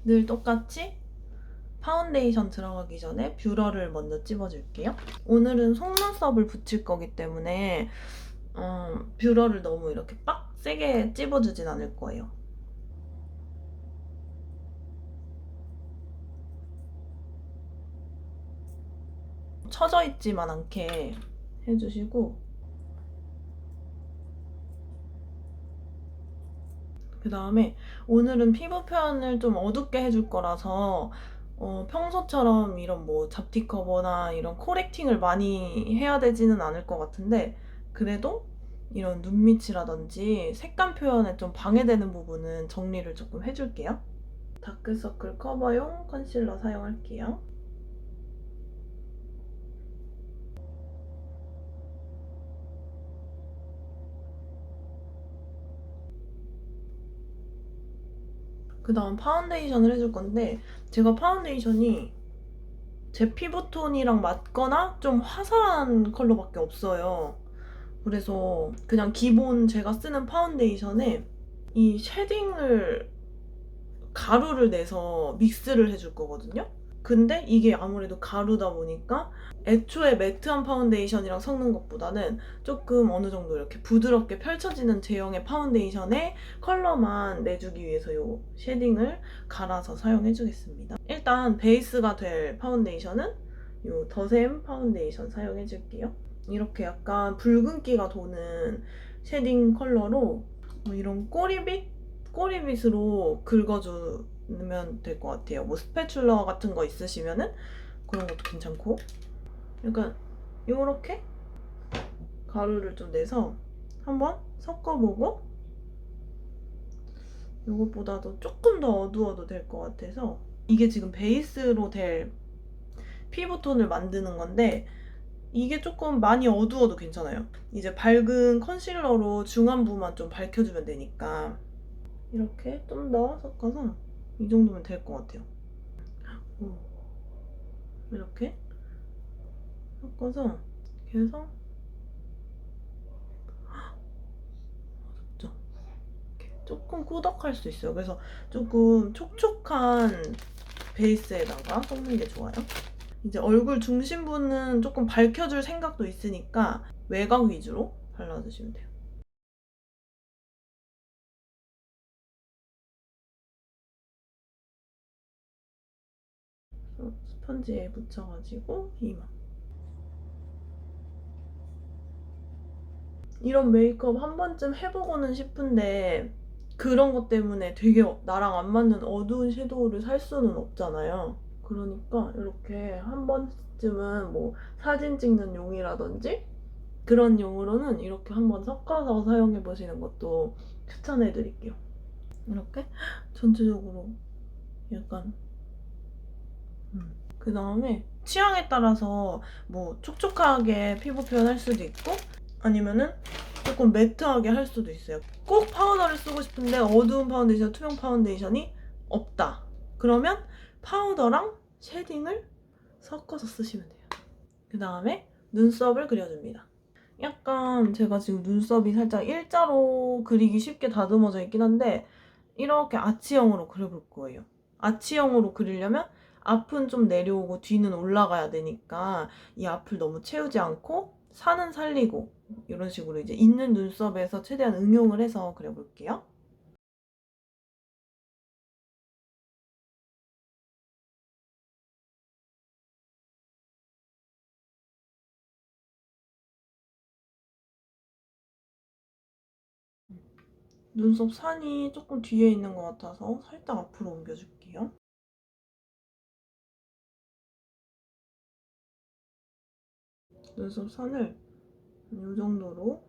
늘 똑같이 파운데이션 들어가기 전에 뷰러를 먼저 찝어줄게요. 오늘은 속눈썹을 붙일 거기 때문에 뷰러를 너무 이렇게 빡세게 찝어주진 않을 거예요. 처져 있지만 않게 해주시고, 그 다음에 오늘은 피부 표현을 좀 어둡게 해줄 거라서 평소처럼 이런 뭐 잡티 커버나 이런 코렉팅을 많이 해야 되지는 않을 것 같은데, 그래도 이런 눈밑이라든지 색감 표현에 좀 방해되는 부분은 정리를 조금 해줄게요. 다크서클 커버용 컨실러 사용할게요. 그 다음 파운데이션을 해줄 건데, 제가 파운데이션이 제 피부톤이랑 맞거나 좀 화사한 컬러밖에 없어요. 그래서 그냥 기본 제가 쓰는 파운데이션에 이 쉐딩을 가루를 내서 믹스를 해줄 거거든요. 근데 이게 아무래도 가루다 보니까 애초에 매트한 파운데이션이랑 섞는 것보다는 조금 어느 정도 이렇게 부드럽게 펼쳐지는 제형의 파운데이션에 컬러만 내주기 위해서 이 쉐딩을 갈아서 사용해 주겠습니다. 일단 베이스가 될 파운데이션은 이 더샘 파운데이션 사용해 줄게요. 이렇게 약간 붉은기가 도는 쉐딩 컬러로 이런 꼬리빗으로 긁어주면 될 것 같아요. 뭐 스패츌러 같은 거 있으시면은 그런 것도 괜찮고, 약간 요렇게 가루를 좀 내서 한번 섞어보고, 이것보다도 조금 더 어두워도 될 것 같아서, 이게 지금 베이스로 될 피부톤을 만드는 건데 이게 조금 많이 어두워도 괜찮아요. 이제 밝은 컨실러로 중안부만 좀 밝혀주면 되니까 이렇게 좀 더 섞어서 이 정도면 될 것 같아요. 이렇게 섞어서 계속 조금 꾸덕할 수 있어요. 그래서 조금 촉촉한 베이스에다가 섞는 게 좋아요. 이제 얼굴 중심부는 조금 밝혀줄 생각도 있으니까 외곽 위주로 발라주시면 돼요. 스펀지에 묻혀가지고 이만. 이런 메이크업 한 번쯤 해보고는 싶은데 그런 것 때문에 되게 나랑 안 맞는 어두운 섀도우를 살 수는 없잖아요. 그러니까 이렇게 한 번쯤은 뭐 사진 찍는 용이라든지 그런 용으로는 이렇게 한번 섞어서 사용해 보시는 것도 추천해 드릴게요. 이렇게 전체적으로 약간 그 다음에 취향에 따라서 뭐 촉촉하게 피부 표현할 수도 있고 아니면은 조금 매트하게 할 수도 있어요. 꼭 파우더를 쓰고 싶은데 어두운 파운데이션, 투명 파운데이션이 없다. 그러면 파우더랑 쉐딩을 섞어서 쓰시면 돼요. 그 다음에 눈썹을 그려줍니다. 약간 제가 지금 눈썹이 살짝 일자로 그리기 쉽게 다듬어져 있긴 한데 이렇게 아치형으로 그려볼 거예요. 아치형으로 그리려면 앞은 좀 내려오고 뒤는 올라가야 되니까 이 앞을 너무 채우지 않고 산은 살리고 이런 식으로 이제 있는 눈썹에서 최대한 응용을 해서 그려볼게요. 눈썹 산이 조금 뒤에 있는 것 같아서 살짝 앞으로 옮겨줄게요. 눈썹 산을 이 정도로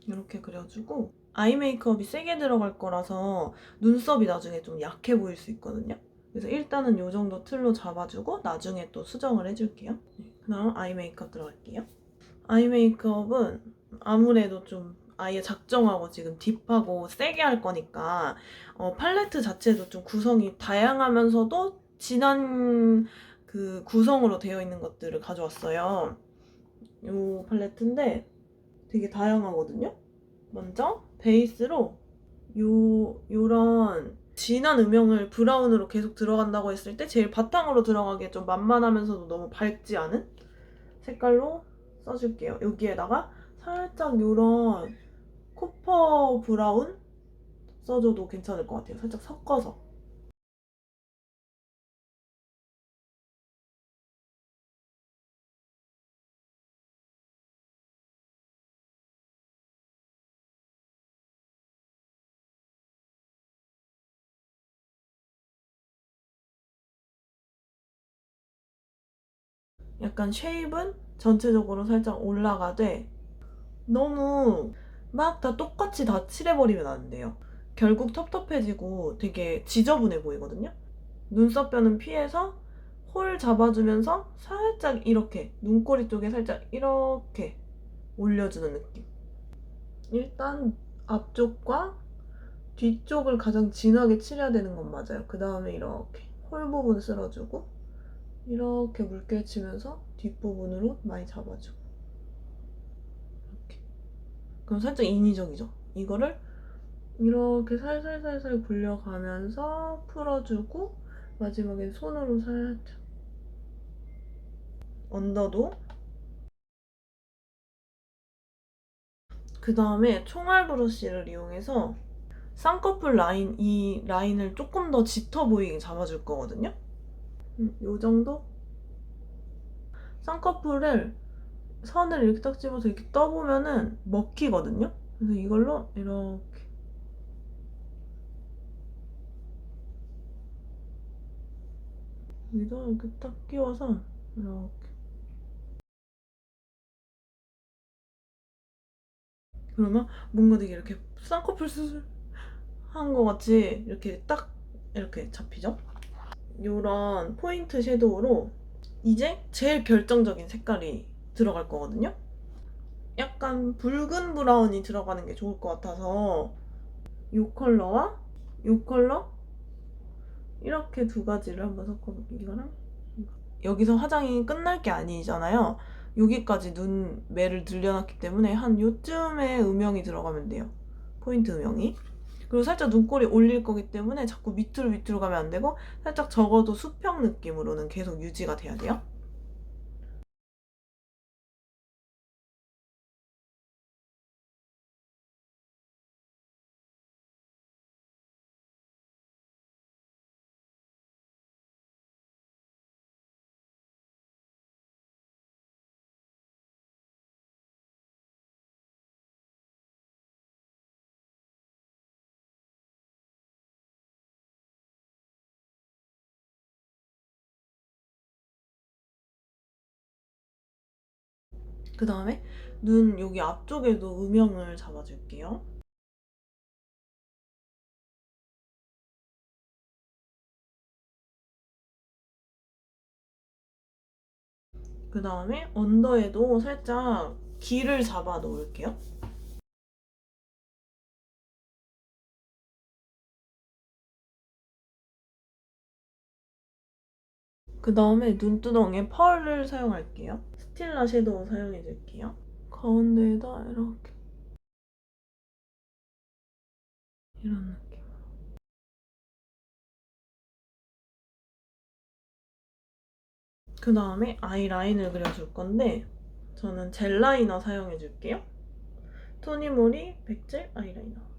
이렇게 그려주고 아이 메이크업이 세게 들어갈 거라서 눈썹이 나중에 좀 약해 보일 수 있거든요. 그래서 일단은 이 정도 틀로 잡아주고 나중에 또 수정을 해줄게요. 그다음 아이 메이크업 들어갈게요. 아이 메이크업은 아무래도 좀 아예 작정하고 지금 딥하고 세게 할 거니까 팔레트 자체도 좀 구성이 다양하면서도 진한 그 구성으로 되어 있는 것들을 가져왔어요. 요 팔레트인데 되게 다양하거든요. 먼저 베이스로 요런 진한 음영을 브라운으로 계속 들어간다고 했을 때 제일 바탕으로 들어가기에 좀 만만하면서도 너무 밝지 않은 색깔로 써줄게요. 여기에다가 살짝 요런 코퍼 브라운 써줘도 괜찮을 것 같아요. 살짝 섞어서. 약간 쉐입은 전체적으로 살짝 올라가되 너무 막 다 똑같이 다 칠해버리면 안 돼요. 결국 텁텁해지고 되게 지저분해 보이거든요. 눈썹뼈는 피해서 홀 잡아주면서 살짝 이렇게 눈꼬리 쪽에 살짝 이렇게 올려주는 느낌. 일단 앞쪽과 뒤쪽을 가장 진하게 칠해야 되는 건 맞아요. 그 다음에 이렇게 홀 부분 쓸어주고 이렇게 묽게 치면서 뒷부분으로 많이 잡아주고 이렇게. 그럼 살짝 인위적이죠? 이거를 이렇게 살살살살 굴려가면서 풀어주고 마지막에 손으로 살짝 언더도. 그 다음에 총알 브러쉬를 이용해서 쌍꺼풀 라인, 이 라인을 조금 더 짙어 보이게 잡아줄 거거든요. 요 정도? 쌍꺼풀을 선을 이렇게 딱 집어서 이렇게 떠보면은 먹히거든요. 그래서 이걸로 이렇게 여기다 이렇게 딱 끼워서 이렇게. 그러면 뭔가 되게 이렇게 쌍꺼풀 수술 한 것 같이 이렇게 딱 이렇게 잡히죠? 이런 포인트 섀도우로 이제 제일 결정적인 색깔이 들어갈 거거든요. 약간 붉은 브라운이 들어가는 게 좋을 것 같아서 이 컬러와 이 컬러 이렇게 두 가지를 한번 섞어볼게요. 이거랑 이거. 여기서 화장이 끝날 게 아니잖아요. 여기까지 눈매를 들려놨기 때문에 한 요쯤에 음영이 들어가면 돼요. 포인트 음영이. 그리고 살짝 눈꼬리 올릴 거기 때문에 자꾸 밑으로 가면 안 되고 살짝 적어도 수평 느낌으로는 계속 유지가 돼야 돼요. 그 다음에 눈 여기 앞쪽에도 음영을 잡아줄게요. 그 다음에 언더에도 살짝 길을 잡아 놓을게요. 그 다음에 눈두덩이에 펄을 사용할게요. 스틸라 섀도우 사용해줄게요. 가운데에다 이렇게 이런 느낌. 그 다음에 아이라인을 그려줄 건데 저는 젤 라이너 사용해줄게요. 토니모리 백젤 아이라이너.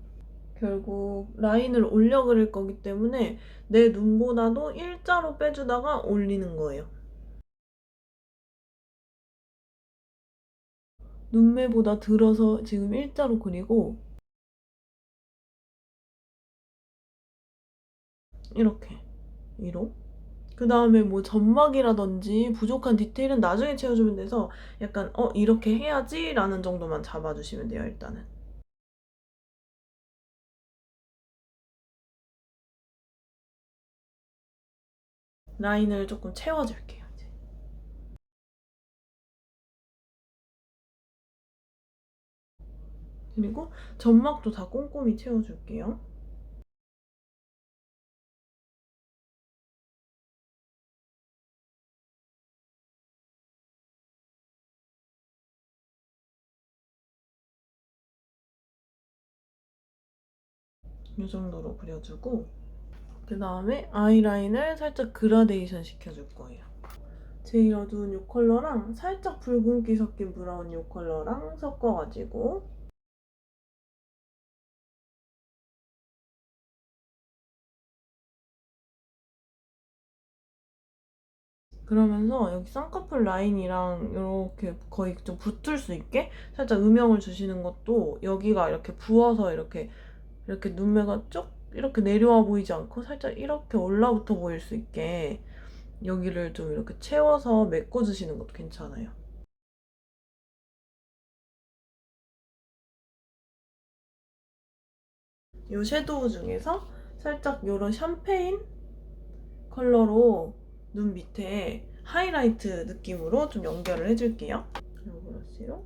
결국 라인을 올려 그릴 거기 때문에 내 눈보다도 일자로 빼주다가 올리는 거예요. 눈매보다 들어서 지금 일자로 그리고 이렇게 위로. 그 다음에 뭐 점막이라든지 부족한 디테일은 나중에 채워주면 돼서 약간 이렇게 해야지 라는 정도만 잡아주시면 돼요. 일단은 라인을 조금 채워줄게요. 이제. 그리고 점막도 다 꼼꼼히 채워줄게요. 이 정도로 그려주고 그 다음에 아이라인을 살짝 그라데이션 시켜줄 거예요. 제일 어두운 이 컬러랑 살짝 붉은기 섞인 브라운 이 컬러랑 섞어가지고 그러면서 여기 쌍꺼풀 라인이랑 이렇게 거의 좀 붙을 수 있게 살짝 음영을 주시는 것도 여기가 이렇게 부어서 이렇게 눈매가 쭉 이렇게 내려와 보이지 않고 살짝 이렇게 올라붙어 보일 수 있게 여기를 좀 이렇게 채워서 메꿔주시는 것도 괜찮아요. 이 섀도우 중에서 살짝 이런 샴페인 컬러로 눈 밑에 하이라이트 느낌으로 좀 연결을 해줄게요. 이 브러쉬로.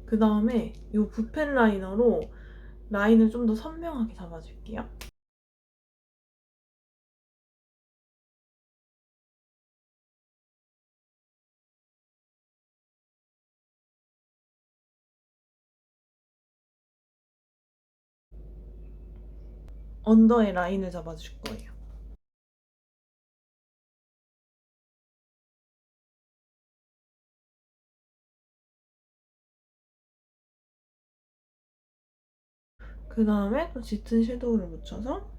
그 다음에 이 붓펜 라이너로 라인을 좀 더 선명하게 잡아줄게요. 언더에 라인을 잡아줄 거예요. 그 다음에 또 짙은 섀도우를 묻혀서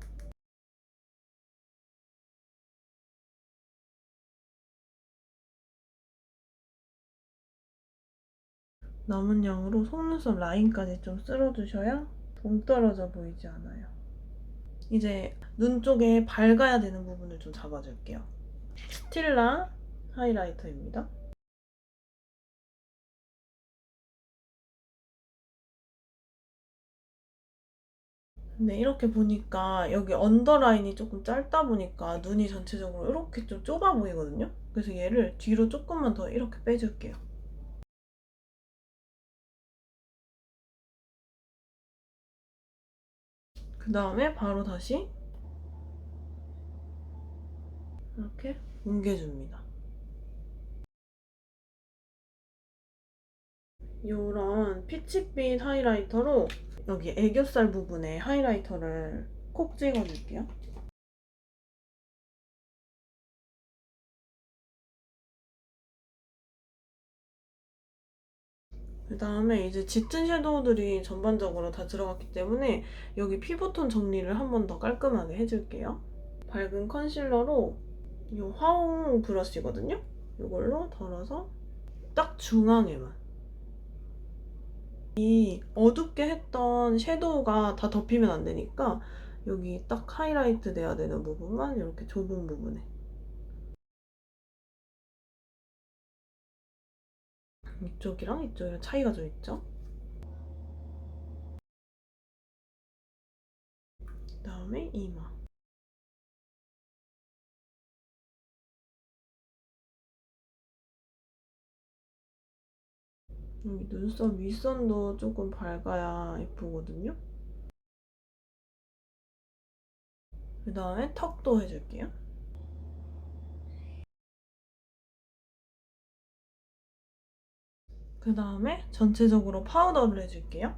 남은 양으로 속눈썹 라인까지 좀 쓸어주셔야 동떨어져 보이지 않아요. 이제 눈 쪽에 밝아야 되는 부분을 좀 잡아줄게요. 스틸라 하이라이터입니다. 근데 이렇게 보니까 여기 언더라인이 조금 짧다 보니까 눈이 전체적으로 이렇게 좀 좁아 보이거든요? 그래서 얘를 뒤로 조금만 더 이렇게 빼줄게요. 그 다음에 바로 다시 이렇게 뭉개줍니다. 이런 피치빛 하이라이터로 여기 애교살 부분에 하이라이터를 콕 찍어줄게요. 그 다음에 이제 짙은 섀도우들이 전반적으로 다 들어갔기 때문에 여기 피부톤 정리를 한 번 더 깔끔하게 해줄게요. 밝은 컨실러로 이 화홍 브러쉬거든요? 이걸로 덜어서 딱 중앙에만. 이 어둡게 했던 섀도우가 다 덮이면 안 되니까 여기 딱 하이라이트 돼야 되는 부분만 이렇게 좁은 부분에. 이쪽이랑 이쪽이랑 차이가 좀 있죠? 그 다음에 이마. 여기 눈썹 윗선도 조금 밝아야 예쁘거든요? 그 다음에 턱도 해줄게요. 그 다음에 전체적으로 파우더를 해줄게요.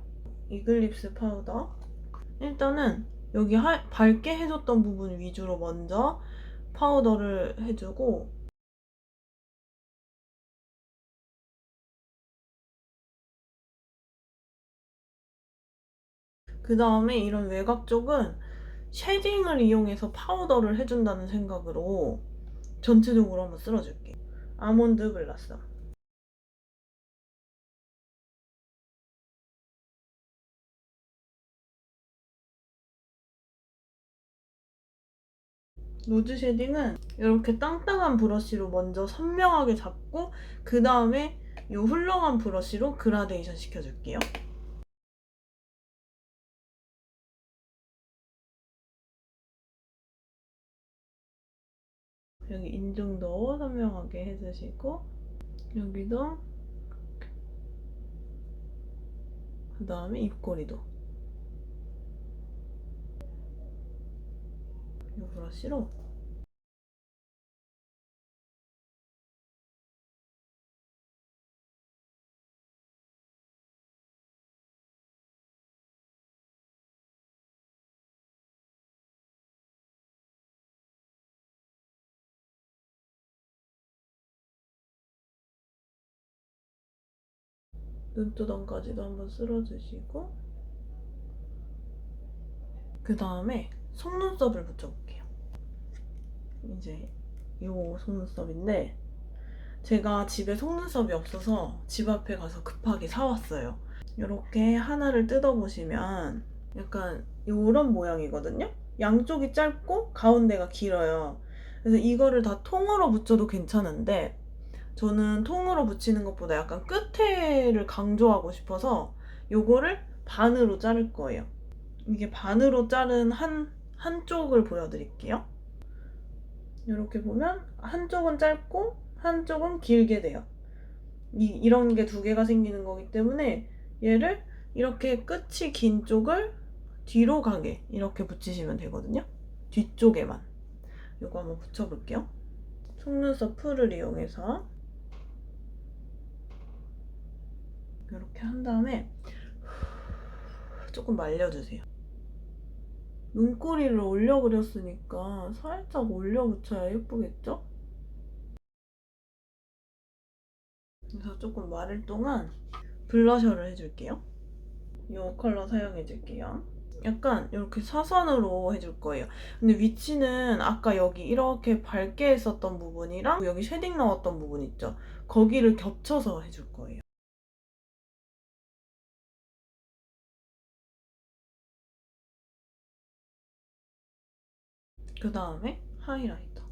이글립스 파우더. 일단은 여기 밝게 해줬던 부분 위주로 먼저 파우더를 해주고 그 다음에 이런 외곽 쪽은 쉐딩을 이용해서 파우더를 해준다는 생각으로 전체적으로 한번 쓸어줄게. 아몬드 블라썸. 노즈 쉐딩은 이렇게 땅땅한 브러쉬로 먼저 선명하게 잡고 그 다음에 이 훌렁한 브러쉬로 그라데이션 시켜줄게요. 여기 인중도 선명하게 해주시고 여기도 그 다음에 입꼬리도 이 브러쉬로 눈두덩까지도 한번 쓸어주시고, 그 다음에 속눈썹을 붙여볼게요. 이제 요 속눈썹인데, 제가 집에 속눈썹이 없어서 집 앞에 가서 급하게 사왔어요. 이렇게 하나를 뜯어보시면 약간 요런 모양이거든요? 양쪽이 짧고 가운데가 길어요. 그래서 이거를 다 통으로 붙여도 괜찮은데, 저는 통으로 붙이는 것보다 약간 끝에를 강조하고 싶어서 요거를 반으로 자를 거예요. 이게 반으로 자른 한쪽을 보여드릴게요. 이렇게 보면 한쪽은 짧고 한쪽은 길게 돼요. 이런 게 두 개가 생기는 거기 때문에 얘를 이렇게 끝이 긴 쪽을 뒤로 가게 이렇게 붙이시면 되거든요. 뒤쪽에만. 이거 한번 붙여볼게요. 속눈썹 풀을 이용해서 이렇게 한 다음에 조금 말려주세요. 눈꼬리를 올려 그렸으니까 살짝 올려 붙여야 예쁘겠죠? 그래서 조금 마를 동안 블러셔를 해줄게요. 이 컬러 사용해줄게요. 약간 이렇게 사선으로 해줄 거예요. 근데 위치는 아까 여기 이렇게 밝게 했었던 부분이랑 여기 쉐딩 넣었던 부분 있죠? 거기를 겹쳐서 해줄 거예요. 그 다음에 하이라이터.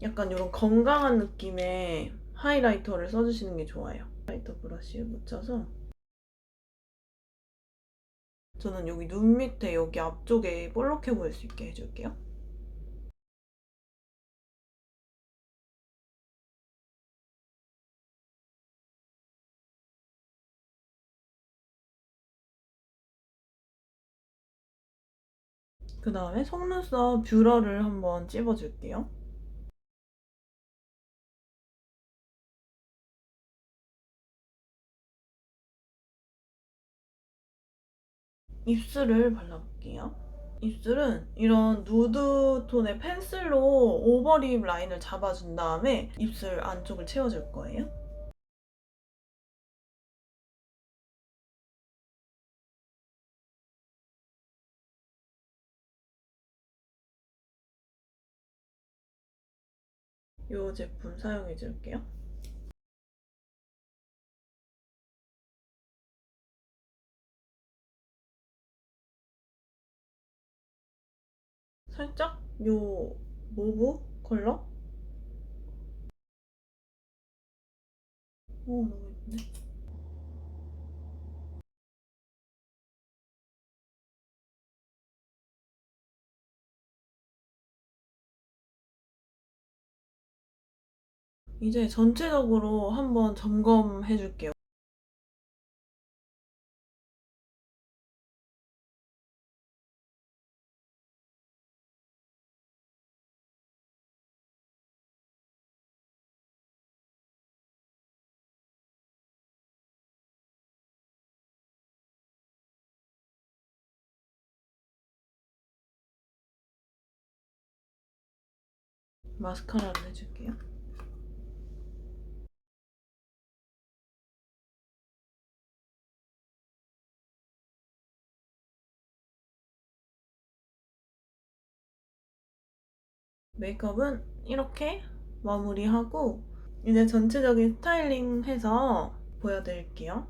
약간 이런 건강한 느낌의 하이라이터를 써주시는 게 좋아요. 하이라이터 브러쉬에 묻혀서 저는 여기 눈 밑에 여기 앞쪽에 볼록해 보일 수 있게 해줄게요. 그 다음에 속눈썹 뷰러를 한번 찝어줄게요. 입술을 발라볼게요. 입술은 이런 누드 톤의 펜슬로 오버립 라인을 잡아준 다음에 입술 안쪽을 채워줄 거예요. 이 제품 사용해줄게요. 살짝 이 모브 컬러? 오, 너무 예쁜데? 이제 전체적으로 한번 점검해줄게요. 마스카라를 해줄게요. 메이크업은 이렇게 마무리하고 이제 전체적인 스타일링 해서 보여드릴게요.